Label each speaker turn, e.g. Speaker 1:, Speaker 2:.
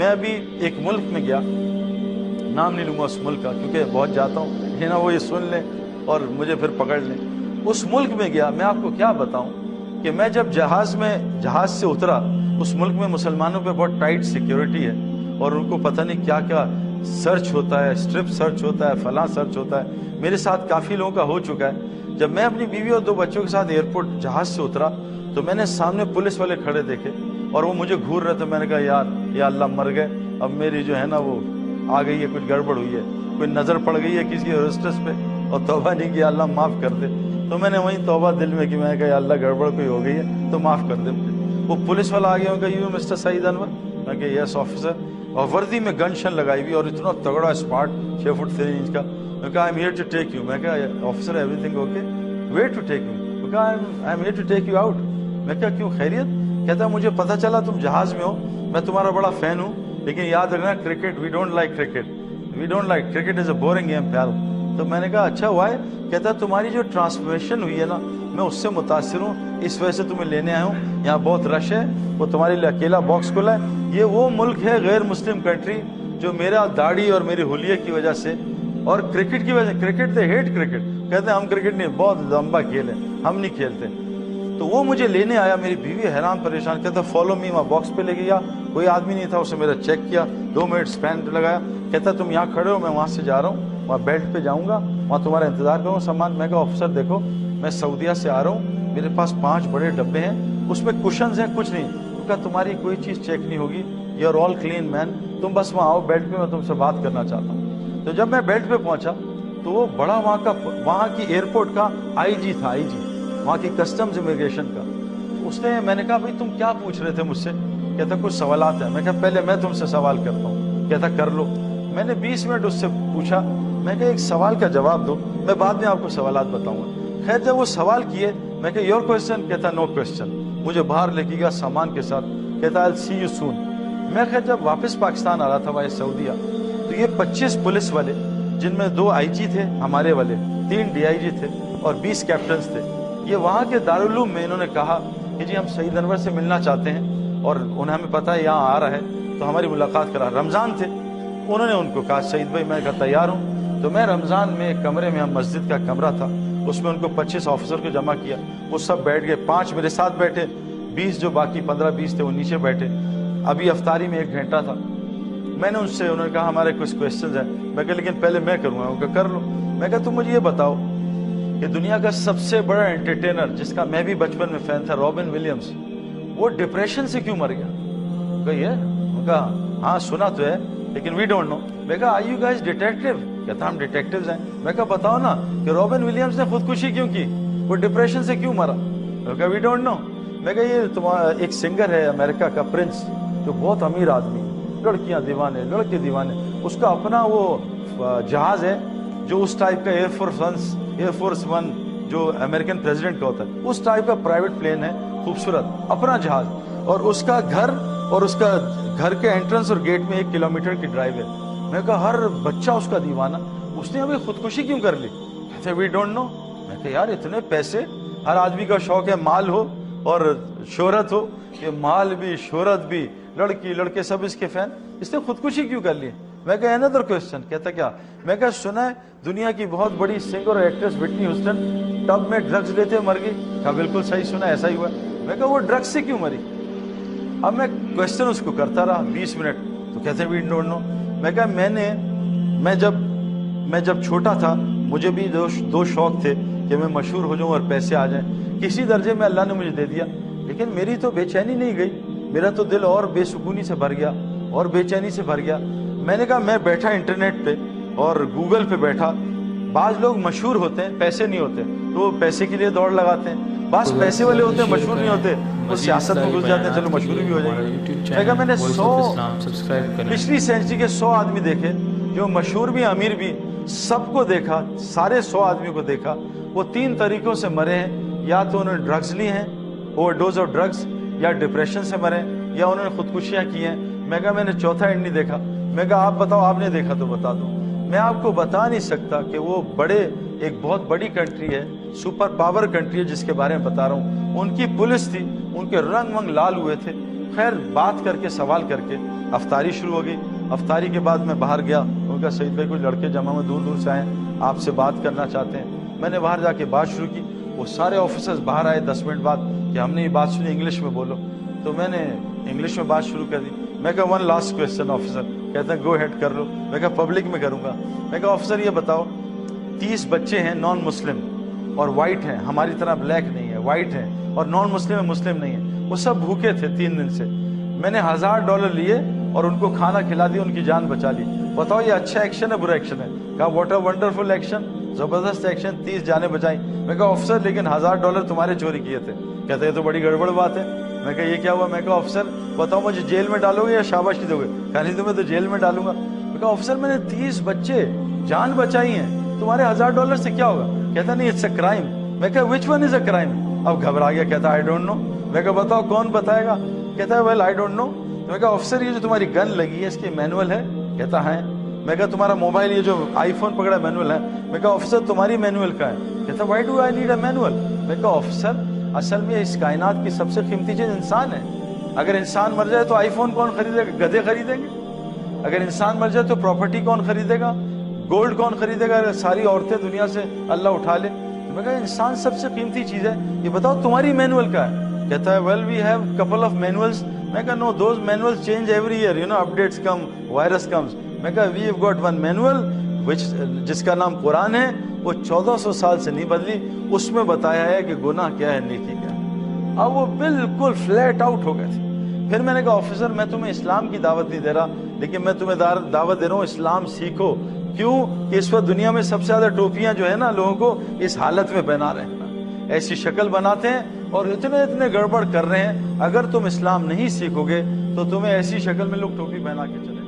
Speaker 1: میں ابھی ایک ملک میں گیا، نام نہیں لوں گا اس ملک کا کیونکہ بہت جاتا ہوں ہے نا، وہ یہ سن لیں اور مجھے پھر پکڑ لیں۔ اس ملک میں گیا، میں آپ کو کیا بتاؤں کہ میں جب جہاز سے اترا، اس ملک میں مسلمانوں پہ بہت ٹائٹ سیکیورٹی ہے اور ان کو پتہ نہیں کیا کیا سرچ ہوتا ہے، اسٹرپ سرچ ہوتا ہے، فلاں سرچ ہوتا ہے۔ میرے ساتھ کافی لوگوں کا ہو چکا ہے۔ جب میں اپنی بیوی اور 2 بچوں کے ساتھ ایئرپورٹ جہاز سے اترا تو میں نے سامنے پولیس والے کھڑے دیکھے اور وہ مجھے گھور رہے تھے۔ میں نے کہا یار یا اللہ مر گئے، اب میری جو ہے نا وہ آ گئی ہے، کچھ گڑبڑ ہوئی ہے، کوئی نظر پڑ گئی ہے کسی رجسٹرس پہ اور توبہ نہیں کیا، اللہ معاف کر دے۔ تو میں نے وہیں توبہ دل میں کی، میں نے کہا یا اللہ گڑبڑ کوئی ہو گئی ہے تو معاف کر دے مجھے۔ وہ پولیس والا آ گیا، کہ یو مسٹر سعید انور؟ میں کہ یس آفیسر، اور وردی میں گن شن لگائی ہوئی اور اتنا تگڑا اسمارٹ 6 فٹ 3 انچ کا۔ میں کہا I am here to take you. میں کہا officer everything okay? Where to take you? میں کہا I am here to take you out. میں کہا کیوں، خیریت؟ کہتا مجھے پتہ چلا تم جہاز میں ہو، میں تمہارا بڑا فین ہوں، لیکن یاد رکھنا cricket we don't like cricket, we don't like cricket is a boring game پیال۔ تو میں نے کہا اچھا وائی؟ کہتا تمہاری جو ٹرانسفارمیشن ہوئی ہے نا، میں اس سے متاثر ہوں، اس وجہ سے تمہیں لینے آیا ہوں، یہاں بہت رش ہے، وہ تمہارے لیے اکیلا باکس کھلا ہے۔ یہ وہ ملک ہے غیر مسلم کنٹری جو میرا داڑھی اور میری حلیے کی وجہ سے اور کرکٹ کی وجہ سے، کرکٹ دے ہیٹ کرکٹ، کہتے ہیں ہم کرکٹ نہیں، بہت لمبا کھیل ہے، ہم نہیں کھیلتے۔ تو وہ مجھے لینے آیا، میری بیوی حیران پریشان، کہتا فالو می، وہاں باکس پہ لے گیا، کوئی آدمی نہیں تھا، اسے میرا چیک کیا، 2 منٹ اسپین لگایا، کہتا تم یہاں کھڑے ہو، میں وہاں سے جا رہا ہوں، وہاں بیلٹ پہ جاؤں گا، وہاں تمہارا انتظار کروں گا سامان۔ میں کہا آفیسر دیکھو میں سعودیہ سے آ رہا ہوں، میرے پاس 5 بڑے ڈبے ہیں، اس میں کشنز ہیں، کچھ نہیں۔ تو کہا تمہاری کوئی چیز چیک نہیں ہوگی، یو آر آل کلین مین، تم بس وہاں آؤ بیلٹ پہ، میں تم سے بات کرنا چاہتا ہوں۔ تو جب میں بیلٹ پہ پہنچا تو وہ بڑا وہاں کی ایئرپورٹ کا آئی جی تھا، آئی جی وہاں کی کسٹمز امیگریشن کا۔ اس نے، میں نے کہا بھائی تم کیا پوچھ رہے تھے مجھ سے؟ کہتا کچھ سوالات ہیں۔ میں کہا پہلے میں تم سے سوال کرتا ہوں۔ کہتا کر لو۔ میں نے 20 منٹ اس سے پوچھا، میں کہا ایک سوال کا جواب دو، میں بعد میں آپ کو سوالات بتاؤں گا۔ خیر جب وہ سوال کیے، میں کہا یور کوسچن؟ کہتا نو کوسچن۔ مجھے باہر لے کے گیا سامان کے ساتھ، کہتا آئی ول سی یو سون۔ میں خیر جب واپس پاکستان آ رہا تھا، وہاں سعودیہ، تو یہ 25 پولیس والے، جن میں 2 آئی جی تھے ہمارے والے، 3 ڈی آئی جی تھے اور 20 کیپٹنز تھے، یہ وہاں کے دارالعلوم میں انہوں نے کہا کہ جی ہم سعید انور سے ملنا چاہتے ہیں اور انہیں ہمیں پتہ ہے یہاں آ رہا ہے تو ہماری ملاقات کرا۔ رمضان تھے، انہوں نے ان کو کہا سعید بھائی میں کہا تیار ہوں۔ تو میں رمضان میں ایک کمرے میں، ہم مسجد کا کمرہ تھا، اس میں ان کو 25 آفیسر کو جمع کیا، وہ سب بیٹھ گئے، 5 میرے ساتھ بیٹھے، 20 جو باقی 15-20 تھے وہ نیچے بیٹھے۔ ابھی افطاری میں 1 گھنٹہ تھا۔ میں نے ان سے، انہوں نے کہا ہمارے کچھ کویسچنز ہیں۔ میں کہا لیکن پہلے میں کروں گا۔ ان کا کر لو۔ میں کہا تم مجھے یہ بتاؤ کہ دنیا کا سب سے بڑا انٹرٹینر جس کا میں بھی بچپن میں فین تھا، رابن ولیمز، وہ ڈپریشن سے کیوں مر گیا؟ ان کا ہاں سنا تو ہے لیکن وی ڈونٹ نو۔ میں کہا آر یو گائز ڈیٹیکٹیو؟ کہتا ہم ڈیٹیکٹیوز ہیں۔ میں کہا بتاؤ نا کہ رابن ولیمز نے خودکشی کیوں کی، وہ ڈپریشن سے کیوں مرا؟ میں کہا وی ڈونٹ نو۔ میں کہا یہ تمہارا ایک سنگر ہے امریکہ کا، پرنس، جو بہت امیر آدمی، لڑکیاں دیوانے، لڑکے دیوانے، اس کا اپنا وہ جہاز ہے جو اس ٹائپ کا ایئر فورس 1 جو امریکن پریزیڈنٹ کا ہوتا ہے، اس ٹائپ کا پرائیویٹ پلین ہے، خوبصورت اپنا جہاز، اور اس کا گھر اور اس کا گھر کے انٹرنس اور گیٹ میں 1 کلومیٹر کی ڈرائیو ہے۔ میں کہا ہر بچہ اس کا دیوانہ، اس نے ابھی خودکشی کیوں کر لی؟ کہتے وی ڈونٹ نو۔ میں کہا یار اتنے پیسے، ہر آدمی کا شوق ہے مال ہو اور شہرت ہو، یہ مال بھی شہرت بھی، لڑکی لڑکے سب اس کے فین، اس نے خودکشی کیوں کر لی؟ میں کہا another question۔ کہتا کیا؟ میں کہا سنا ہے دنیا کی بہت بڑی سنگر اور ایکٹریس وٹنی ہیوسٹن ٹب میں ڈرگز لیتے مر گئی۔ کہا بالکل صحیح سنا، ایسا ہی ہوا۔ میں کہا وہ ڈرگز سے کیوں مری؟ اب میں کوشچن اس کو کرتا رہا 20 منٹ، تو کہتے وی ڈونٹ نو۔ میں کہا میں جب چھوٹا تھا مجھے بھی 2 شوق تھے کہ میں مشہور ہو جاؤں اور پیسے آ جائیں، کسی درجے میں اللہ نے مجھے دے دیا، لیکن میری تو بے چینی نہیں گئی، میرا تو دل اور بے سکونی سے بھر گیا اور بے چینی سے بھر گیا۔ میں نے کہا میں بیٹھا انٹرنیٹ پہ اور گوگل پہ بیٹھا، بعض لوگ مشہور ہوتے ہیں، پیسے نہیں ہوتے تو وہ پیسے کے لیے دوڑ لگاتے ہیں، بعض پیسے والے ہوتے ہیں مشہور نہیں ہوتے، وہ سیاست میں گھس جاتے ہیں، چلو مشہوری بھی ہو جائے گی۔ میں کہا میں نے 100 پچھلی سینچری کے 100 آدمی دیکھے جو مشہور بھی امیر بھی، سب کو دیکھا، سارے 100 آدمیوں کو دیکھا، وہ 3 طریقوں سے مرے ہیں، یا تو انہوں نے ڈرگز لی ہیں، اوور ڈوز آف ڈرگز، یا ڈپریشن سے مرے، یا انہوں نے خودکشیاں کی ہیں۔ میں کہا میں نے چوتھا اینڈ نہیں دیکھا۔ میں کہا آپ بتاؤ، آپ نے دیکھا تو بتا دو۔ میں آپ کو بتا نہیں سکتا کہ وہ ایک بہت بڑی کنٹری ہے، سپر پاور کنٹری ہے جس کے بارے میں بتا رہا ہوں، ان کی پولیس تھی، ان کے رنگ ونگ لال ہوئے تھے، خیر بات کر کے سوال کر کے افطاری شروع ہو گئی. افطاری کے بعد میں باہر گیا. ان کا سعید بھائی کچھ لڑکے جمع میں دور دور سے آئے ہیں, آپ سے بات کرنا چاہتے ہیں. میں نے باہر جا کے بات شروع کی. وہ سارے آفیسرز باہر آئے 10 منٹ بعد کہ ہم نے یہ بات سنی, انگلش میں بولو. تو میں نے انگلش میں بات شروع کر دی. میں کہا ون لاسٹ کویسچن آفیسر. کہتے ہیں گو ہیڈ کر لو. میں کہا پبلک میں کروں گا. میں کہا آفیسر یہ بتاؤ 30 بچے ہیں نان مسلم اور وائٹ ہیں, ہماری طرح بلیک نہیں ہے, وائٹ ہیں, اور نان مسلم ہے, مسلم نہیں ہے. وہ سب بھوکے تھے 3 دن سے. میں نے $1000 لیے اور ان کو کھانا کھلا دیا, ان کی جان بچا لی. بتاؤ یہ اچھا ایکشن ہے برا ایکشن ہے؟ کہا واٹ اے ونڈرفل ایکشن, زبردست ایکشن, 30 جانیں بچائیں. میں کہا آفیسر لیکن $1000 تمہارے چوری کیے تھے. کہتے ہیں تو بڑی گڑبڑ بات ہے. میں کہا یہ کیا ہوا؟ میں کہا آفیسر بتاؤ مجھے جیل میں ڈالو گے یا شاباشی دو گے؟ کہا نہیں تمہیں تو جیل میں ڈالوں گا. میں کہا آفیسر میں نے 30 بچے جان بچائی ہیں, تمہارے $1000 سے کیا ہوگا؟ کہتا نہیں اٹس اے کرائم. میں کہا which one is a crime? اب گھبرا گیا. کہتا آئی ڈونٹ نو. میں کہا بتاؤ کون بتائے گا؟ کہتا ہے ویل آئی ڈونٹ نو. میں کہا آفیسر یہ جو تمہاری گن لگی ہے اس کی مینول ہے؟ کہتا ہے. میں کہا تمہارا موبائل یہ جو آئی فون پکڑا مینول ہے؟ میں کہا آفیسر تمہاری مینول کا ہے. کہتا why do I need a manual? میں کہا آفیسر اصل میں اس کائنات کی سب سے قیمتی چیز انسان ہے. اگر انسان مر جائے تو آئی فون کون خریدے گا؟ گدھے خریدیں گے. اگر انسان مر جائے تو پراپرٹی کون خریدے گا؟ گولڈ کون خریدے گا؟ اگر ساری عورتیں دنیا سے اللہ اٹھا لے. میں کہا انسان سب سے قیمتی چیز ہے, یہ بتاؤ تمہاری مینول کا ہے؟ کہتا ہے well we have couple of manuals. میں کہا no those manuals change every year, you know updates come, virus comes. میں کہا we have got one manual جس کا نام قرآن ہے, وہ 1400 سال سے نہیں بدلی. اس میں بتایا ہے کہ گناہ کیا ہے, نیکی کیا ہے. اب وہ بالکل فلیٹ آؤٹ ہو گئے تھے. پھر میں نے کہا آفیسر میں تمہیں اسلام کی دعوت نہیں دے رہا, لیکن میں تمہیں دعوت دے رہا ہوں اسلام سیکھو. کیوں کہ اس وقت دنیا میں سب سے زیادہ ٹوپیاں جو ہے نا لوگوں کو اس حالت میں پہنا رہے ہیں, ایسی شکل بناتے ہیں اور اتنے گڑبڑ کر رہے ہیں. اگر تم اسلام نہیں سیکھو گے تو تمہیں ایسی شکل میں لوگ ٹوپی پہنا کے چلے.